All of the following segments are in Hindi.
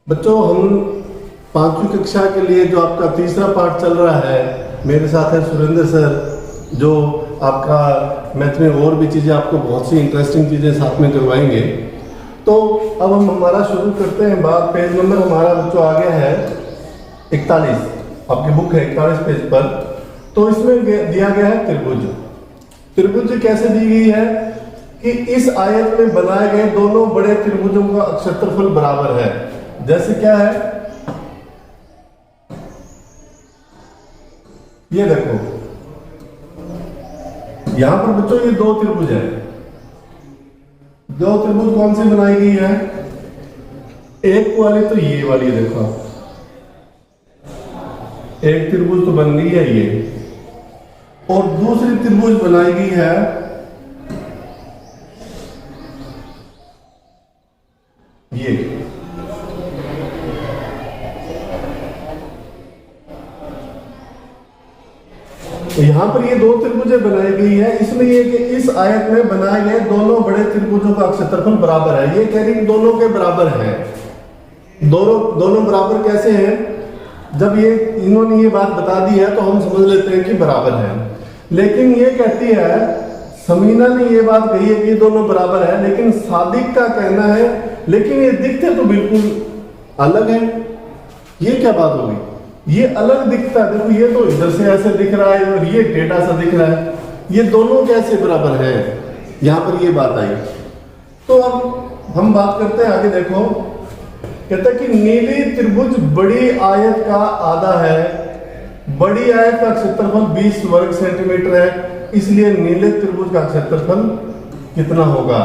बच्चों, हम 5वीं कक्षा के लिए जो आपका तीसरा पाठ चल रहा है, मेरे साथ है सुरेंद्र सर, जो आपका मैथ में और भी चीज़ें, आपको बहुत सी इंटरेस्टिंग चीज़ें साथ में करवाएंगे। तो अब हम हमारा शुरू करते हैं बात। पेज नंबर हमारा बच्चों आ गया है 41, आपकी बुक है 41 पेज पर। तो इसमें दिया गया है त्रिभुज। त्रिभुज कैसे दी गई है कि इस आयत में बनाए गए दोनों बड़े त्रिभुजों का क्षेत्रफल बराबर है। जैसे क्या है, ये देखो यहां पर बच्चों ये दो त्रिभुज है। दो त्रिभुज कौन सी बनाई गई है? एक वाली तो ये वाली देखो, एक त्रिभुज तो बन गई है ये, और दूसरी त्रिभुज बनाई गई है ये। तो यहां पर ये दो त्रिभुजें बनाई गई है, इसलिए कि इस आयत में बनाए गए दोनों बड़े त्रिभुजों का क्षेत्रफल बराबर है। ये कह रही दोनों के बराबर है। दोनों बराबर कैसे हैं? जब ये इन्होंने ये बात बता दी है तो हम समझ लेते हैं कि बराबर है। लेकिन ये कहती है, समीना ने ये बात कही है कि ये दोनों बराबर है, लेकिन सादिक का कहना है लेकिन ये दिखते तो बिल्कुल अलग है। ये क्या बात होगी? ये अलग दिखता है, देखो ये तो इधर से ऐसे दिख रहा है और ये टेढ़ा सा दिख रहा है, ये दोनों कैसे बराबर है? यहां पर ये बात आई। तो अब हम बात करते हैं आगे। देखो कहता है कि नीली त्रिभुज बड़ी आयत का आधा है। बड़ी आयत का क्षेत्रफल 20 वर्ग सेंटीमीटर है, इसलिए नीले त्रिभुज का क्षेत्रफल कितना होगा?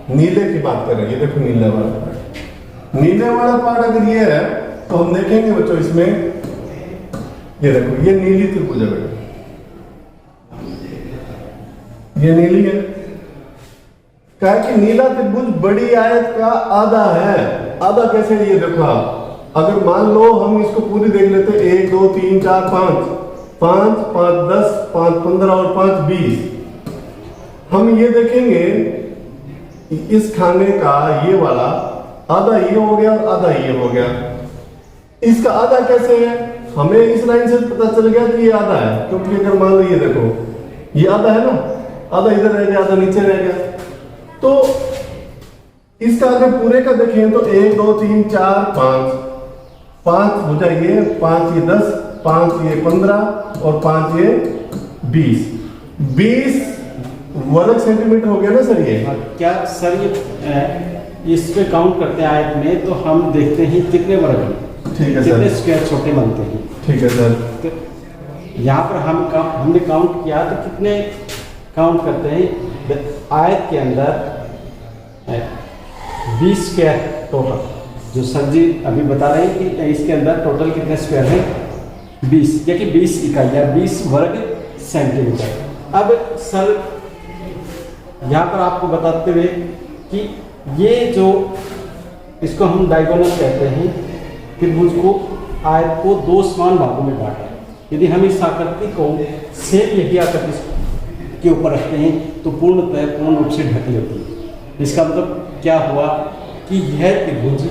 नीले की बात कर रहे हैं, ये देखो नीले वाला पार्ट। नीले वाला पार्ट अगर ये है तो हम देखेंगे बच्चों इसमें, ये देखो ये नीली त्रिभुज है बेटा, ये नीली है। कहा कि नीला त्रिभुज बड़ी आयत का आधा है। आधा कैसे? ये देखो आप, अगर मान लो हम इसको पूरी देख लेते, 1 2 3 4 5 5 5 10 5 15 और 5 20, हम ये देखेंगे इस खाने का ये वाला आधा ये हो गया और आधा ये हो गया। इसका आधा कैसे है? हमें इस लाइन से पता चल गया कि ये आधा है, क्योंकि अगर मान लो ये देखो ये आधा है ना, आधा इधर रह गया, आधा नीचे रह गया। तो इसका अगर पूरे का देखें तो 1 2 3 4 5 5 हो जाएंगे, 5 ये 10, 5 ये 15 और 5 ये 20 वर्ग सेंटीमीटर हो गया ना सर? ये क्या सर ये इस पे काउंट करते हैं आयत में, तो हम देखते हैं कितने वर्ग हैं, ठीक है कितने सर, स्क्वायर छोटे बनते हैं। ठीक है सर। तो यहाँ पर हमने काउंट किया तो कितने काउंट करते हैं आयत के अंदर 20 स्क्वायर टोटल, जो सर जी अभी बता रहे हैं कि इसके अंदर टोटल कितने स्क्वायर है? 20, या कि 20 इकाइयाँ, 20 वर्ग सेंटीमीटर। अब सर यहाँ पर आपको बताते हुए कि ये जो इसको हम डायगोनल कहते हैं, त्रिभुज को आयत को दो समान भागों में बांटा है। यदि हम इस आकृति को सेम यही आकृति के ऊपर रखते हैं तो पूर्ण रूप से ढकी होती है। इसका मतलब क्या हुआ कि यह त्रिभुज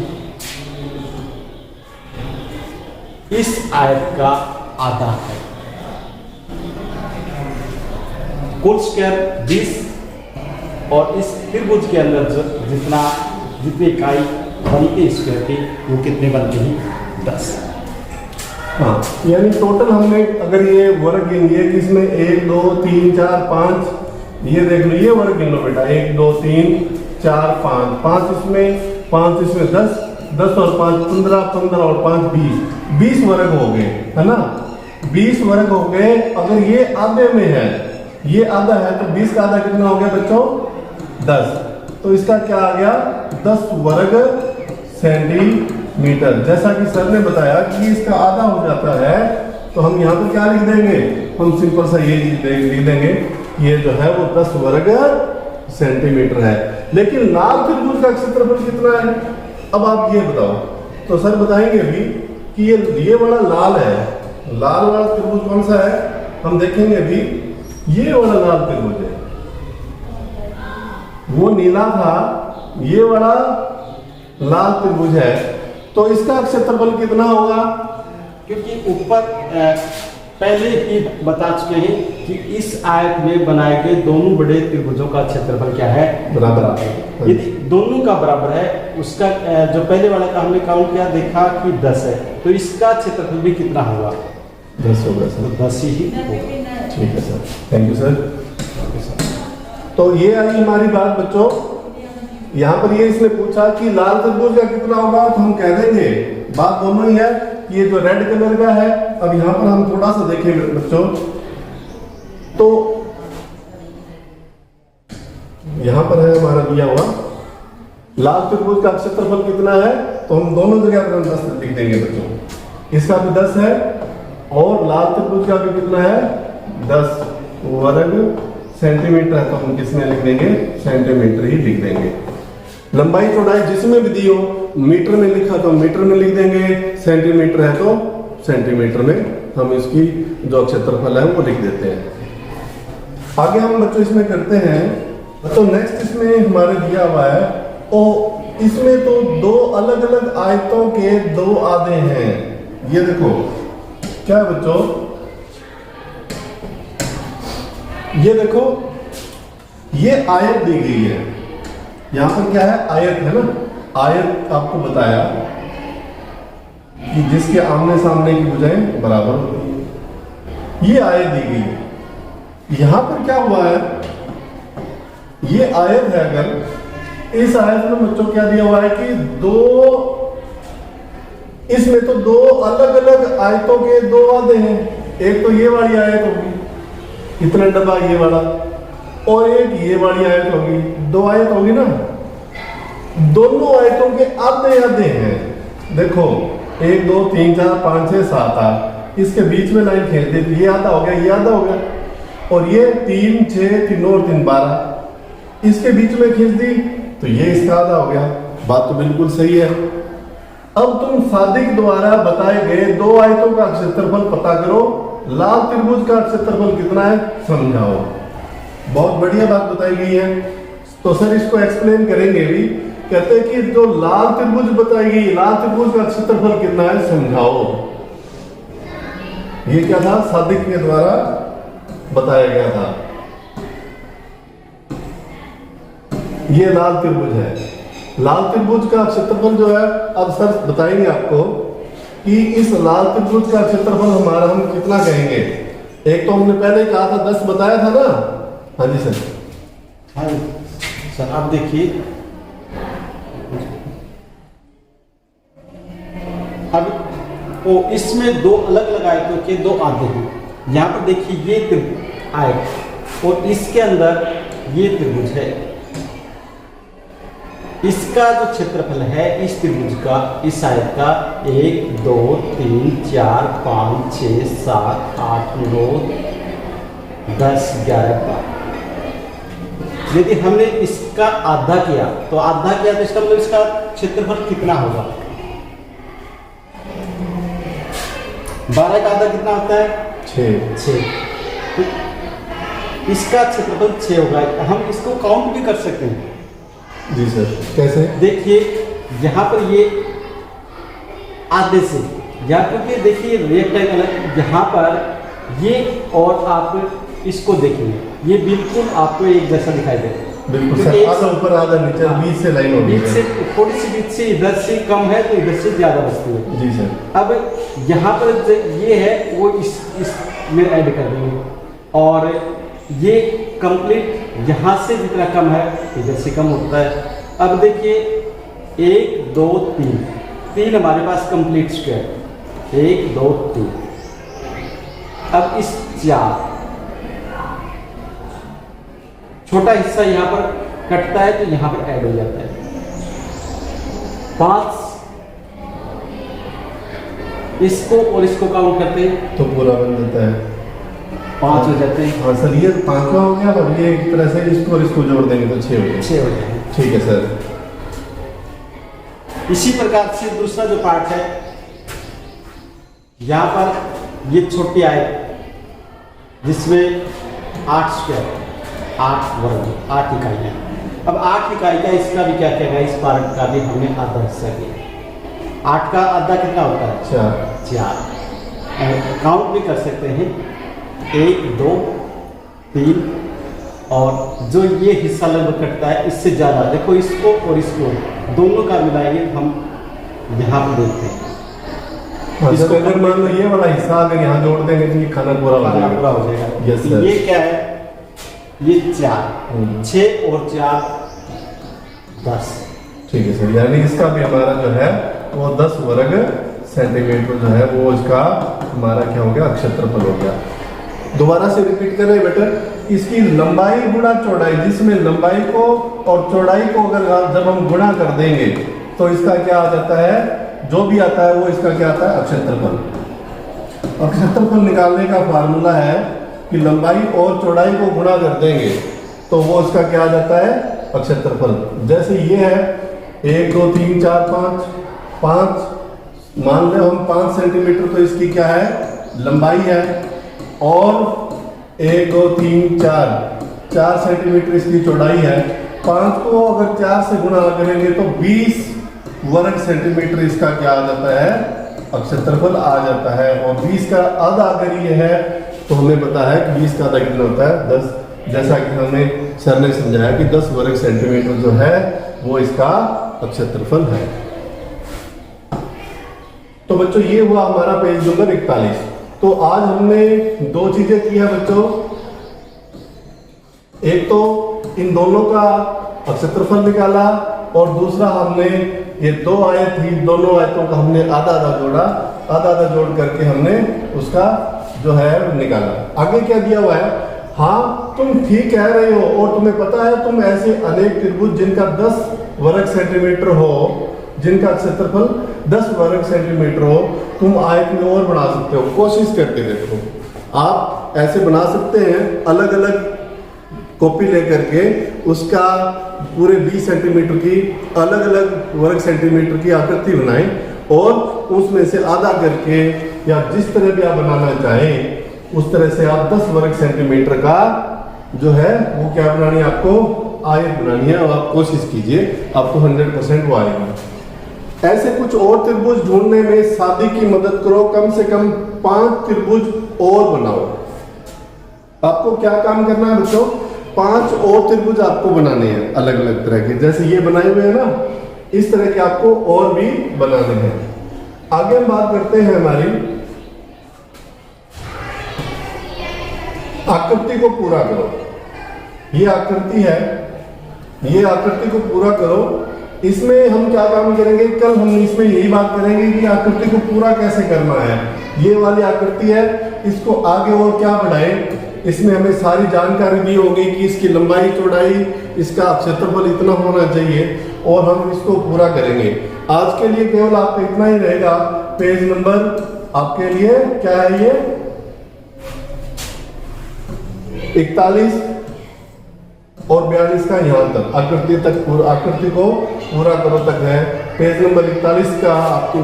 इस आयत का आधा है। कुल स्क्वायर 20 और इस त्रिभुज के अंदर जितनी इकाई बनती है स्क्वायर की, वो कितने बनते हैं? 10। हाँ, यानी टोटल हमने अगर ये वर्ग गिनिए कि इसमें 1 2 3 4 5, ये देख लो ये वर्ग गिन लो बेटा, 1 2 3 4 5 5 इसमें 5 इसमें 10 10 और 5 15 15 और 5 20 वर्ग हो गए, है ना? 20 वर्ग हो गए। अगर ये आधे में है, ये आधा है, तो 20 का आधा कितना हो गया बच्चों? 10। तो इसका क्या आ गया? 10 वर्ग सेंटीमीटर। जैसा कि सर ने बताया कि इसका आधा हो जाता है, तो हम यहाँ पर क्या लिख देंगे? हम सिंपल सा ये लिख देंगे, ये जो है वो 10 वर्ग सेंटीमीटर है। लेकिन लाल त्रिभुज का क्षेत्रफल कितना है? अब आप ये बताओ। तो सर बताएंगे अभी कि ये वाला लाल है, लाल वाला त्रिभुज कौन सा है? हम देखेंगे अभी, ये वाला लाल त्रिभुज है, वो नीला था, ये वाला लाल त्रिभुज है। तो इसका क्षेत्रफल कितना होगा? क्योंकि ऊपर पहले ही बता चुके हैं कि इस आयत में बनाए गए दोनों बड़े त्रिभुजों का क्षेत्रफल क्या है? बराबर। यदि दोनों का बराबर है, उसका जो पहले वाला का हमने काउंट किया, देखा कि 10 है, तो इसका क्षेत्रफल भी कितना होगा? 10 होगा सर। तो 10 ही होगा। ठीक है सर, थैंक यू सर। तो ये आई हमारी बात बच्चों। यहाँ पर ये इसने पूछा कि लाल त्रिभुज का कितना होगा, तो हम कह देंगे बात दोनों ही है। ये जो रेड कलर का है, अब यहाँ पर हम थोड़ा सा देखेंगे बच्चों, तो यहाँ पर है हमारा दिया हुआ लाल त्रिभुज का क्षेत्रफल कितना है, तो हम दोनों जगह पर 10 लिख देंगे बच्चों। इसका भी 10 है और लाल त्रिभुज का भी कितना है? 10 वर्ग सेंटीमीटर है, तो हम किसमें लिख देंगे? सेंटीमीटर ही लिख देंगे। लंबाई चौड़ाई जिसमें भी दी हो, मीटर में लिखा तो मीटर में लिख देंगे, सेंटीमीटर है तो सेंटीमीटर में हम इसकी जो क्षेत्रफल है वो लिख देते हैं। आगे हम बच्चों इसमें करते हैं, तो नेक्स्ट इसमें हमारे दिया हुआ है, और इसमें तो दो अलग अलग आयतों के दो आधे हैं। ये देखो क्या है बच्चों, ये देखो ये आयत दी गई है। यहां पर क्या है? आयत है ना। आयत आपको बताया कि जिसके आमने सामने की भुजाएं बराबर होती है, ये आयत दी गई है। यहां पर क्या हुआ है? ये आयत है, अगर इस आयत में बच्चों क्या दिया हुआ है कि इसमें तो दो अलग अलग आयतों के दो आधे हैं। एक तो ये वाली आयत होगी, इतना डब्बा ये वाला, और एक ये वाली आयत होगी, दो आयत होगी ना। दोनों आयतों के आधे आधे हैं। देखो 1 2 3 4 5 6 7 8, इसके बीच में लाइन खींच दी, ये आधा हो गया, ये आधा हो गया, और ये 3 6 3 और 3 12, इसके बीच में खींच दी तो ये इसका आधा हो गया। बात तो बिल्कुल सही है। अब तुम सादिक द्वारा बताए गए दो आयतों का क्षेत्रफल पता करो, लाल त्रिभुज का क्षेत्रफल कितना है समझाओ। बहुत बढ़िया बात बताई गई है। तो सर इसको एक्सप्लेन करेंगे भी। कहते हैं कि जो लाल त्रिभुज बताई गई, लाल त्रिभुज का क्षेत्रफल कितना है समझाओ। ये क्या था? सादिक के द्वारा बताया गया था। ये लाल त्रिभुज है। लाल त्रिभुज का क्षेत्रफल जो है, अब सर बताएंगे आपको कि इस लाल त्रिभुज का क्षेत्रफल हमारा हम कितना कहेंगे। एक तो हमने पहले कहा था 10 बताया था ना। हाँ जी सर। हाँ सर, आप देखिए, अब तो इसमें दो अलग अलग आयतों के दो आधे हैं। यहाँ पर देखिए ये आयत और इसके अंदर ये त्रिभुज है। इसका जो क्षेत्रफल है इस त्रिभुज का, इस आयत का 1 2 3 4 5 6 7 8 9 10 11 12। यदि हमने इसका आधा किया तो इसका मतलब इसका क्षेत्रफल कितना होगा? 12 का आधा कितना होता है? 6। इसका क्षेत्रफल 6 होगा। हम इसको काउंट भी कर सकते हैं। जी सर, कैसे? देखिए यहाँ पर ये आधे से, या क्योंकि देखिए रेक्टेंगल है, यहाँ पर ये और आप इसको देखिए, ये बिल्कुल आपको एक जैसा दिखाई दे। बिल्कुल सर, आधा ऊपर आधा नीचे, बीच से लाइन होगी, बीच से थोड़ी सी, बीच से इधर से कम है तो इधर से ज्यादा बचती है। जी सर। अब यहाँ पर ये है वो इस में ऐड कर देंगे, और ये कंप्लीट यहाँ से जितना कम है इधर से कम होता है। अब देखिए 1 2 3 हमारे पास कंप्लीट स्क्वायर, 1 2 3। अब इस 4 छोटा हिस्सा यहाँ पर कटता है तो यहाँ पर ऐड हो जाता है। 5 इसको और इसको काउंट करते हैं तो पूरा बन जाता है, 5 हो जाते हैं। हाँ सर, ये 5वां हो गया, और ये एक तरह से इसको और इसको जोड़ देंगे तो 6 हो गया। 6 हो जाएंगे। ठीक है सर। इसी प्रकार से दूसरा जो पार्ट है, यहाँ पर ये छोटी आयत जिसमें 8 स्क्वायर, 8 वर्ग, 8 इकाइयाँ। अब 8 इकाई का इसका भी क्या कहेगा, इस पार्ट का भी हमने आधा हिस्सा किया। 8 का आधा कितना होता है? 4। काउंट भी कर सकते हैं, 1 2 3, और जो ये हिस्सा लगभग कटता है इससे ज़्यादा, देखो इसको और इसको दोनों का मिलाएंगे हम यहाँ पर देखते हैं। इसको अगर मान लो ये वाला हिस्सा अगर यहाँ जोड़ देंगे तो ये खाना पूरा हो जाएगा। Yes sir. ये क्या है? ये 4, 6 और 4 10। ठीक है सर, यानी इसका भी हमारा जो है वो 10 वर्ग सेंटीमीटर जो है वो इसका हमारा क्या हो गया? क्षेत्रफल हो गया। दोबारा से रिपीट करें बेटा, इसकी लंबाई गुणा चौड़ाई, जिसमें लंबाई को और चौड़ाई को अगर जब हम गुणा कर देंगे तो इसका क्या आ जाता है? जो भी आता है वो इसका क्या आता है? क्षेत्रफल। और क्षेत्रफल निकालने का फार्मूला है कि लंबाई और चौड़ाई को गुणा कर देंगे तो वो इसका क्या आ जाता है? क्षेत्रफल। जैसे ये है 1 2 3 4 5, मान ले हम 5 सेंटीमीटर, तो इसकी क्या है? लंबाई है, और 1 2 3 4 सेंटीमीटर इसकी चौड़ाई है। 5 को अगर 4 से गुणा करेंगे तो 20 वर्ग सेंटीमीटर इसका क्या आ जाता है? क्षेत्रफल आ जाता है। और 20 का आधा अगर ये है तो हमें पता है कि 20 का आधा कितना होता है? 10। जैसा कि हमें सर ने समझाया कि 10 वर्ग सेंटीमीटर जो है वो इसका क्षेत्रफल है। तो बच्चों ये हुआ हमारा पेज नंबर 41। तो आज हमने 2 चीजें की है बच्चों। एक तो इन दोनों का क्षेत्रफल निकाला, और दूसरा हमने ये 2 आयत थी, दोनों आयतों का हमने आधा आधा जोड़ा, आधा आधा जोड़ करके हमने उसका जो है निकाला। आगे क्या दिया हुआ है? हाँ, तुम ठीक कह रहे हो, और तुम्हें पता है तुम ऐसे अनेक त्रिभुज जिनका 10 वर्ग सेंटीमीटर हो, जिनका क्षेत्रफल 10 वर्ग सेंटीमीटर हो, तुम आयत में और बना सकते हो। कोशिश करके देखो, आप ऐसे बना सकते हैं, अलग अलग कॉपी लेकर के उसका पूरे 20 सेंटीमीटर की अलग अलग वर्ग सेंटीमीटर की आकृति बनाएं, और उसमें से आधा करके या जिस तरह भी आप बनाना चाहें उस तरह से आप 10 वर्ग सेंटीमीटर का जो है वो क्या बनानी है? आपको आयत बनानी है, और आप कोशिश कीजिए, आपको 100% वो आएगा। ऐसे कुछ और त्रिभुज ढूंढने में सादी की मदद करो, कम से कम 5 त्रिभुज और बनाओ। आपको क्या काम करना है बच्चों? 5 और त्रिभुज आपको बनाने हैं अलग अलग तरह के, जैसे ये बनाए हुए हैं ना, इस तरह के आपको और भी बनाने हैं। आगे हम बात करते हैं हमारी आकृति को पूरा करो। ये आकृति है, ये आकृति को पूरा करो। इसमें हम क्या काम करेंगे? कल हम इसमें यही बात करेंगे कि आकृति को पूरा कैसे करना है। ये वाली आकृति है, इसको आगे और क्या बढ़ाएं, इसमें हमें सारी जानकारी दी होगी कि इसकी लंबाई चौड़ाई, इसका क्षेत्रफल इतना होना चाहिए, और हम इसको पूरा करेंगे। आज के लिए केवल आपका इतना ही रहेगा। पेज नंबर आपके लिए क्या है? ये 41 और 42 का यहाँ तक आकृति आकृति को पूरा करो तक है। पेज नंबर 41 का आपको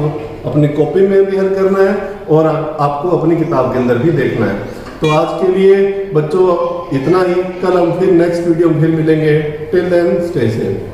अपनी कॉपी में भी हल करना है, और आपको अपनी किताब के अंदर भी देखना है। तो आज के लिए बच्चों इतना ही। कल हम फिर नेक्स्ट वीडियो में फिर मिलेंगे। Till then stay safe.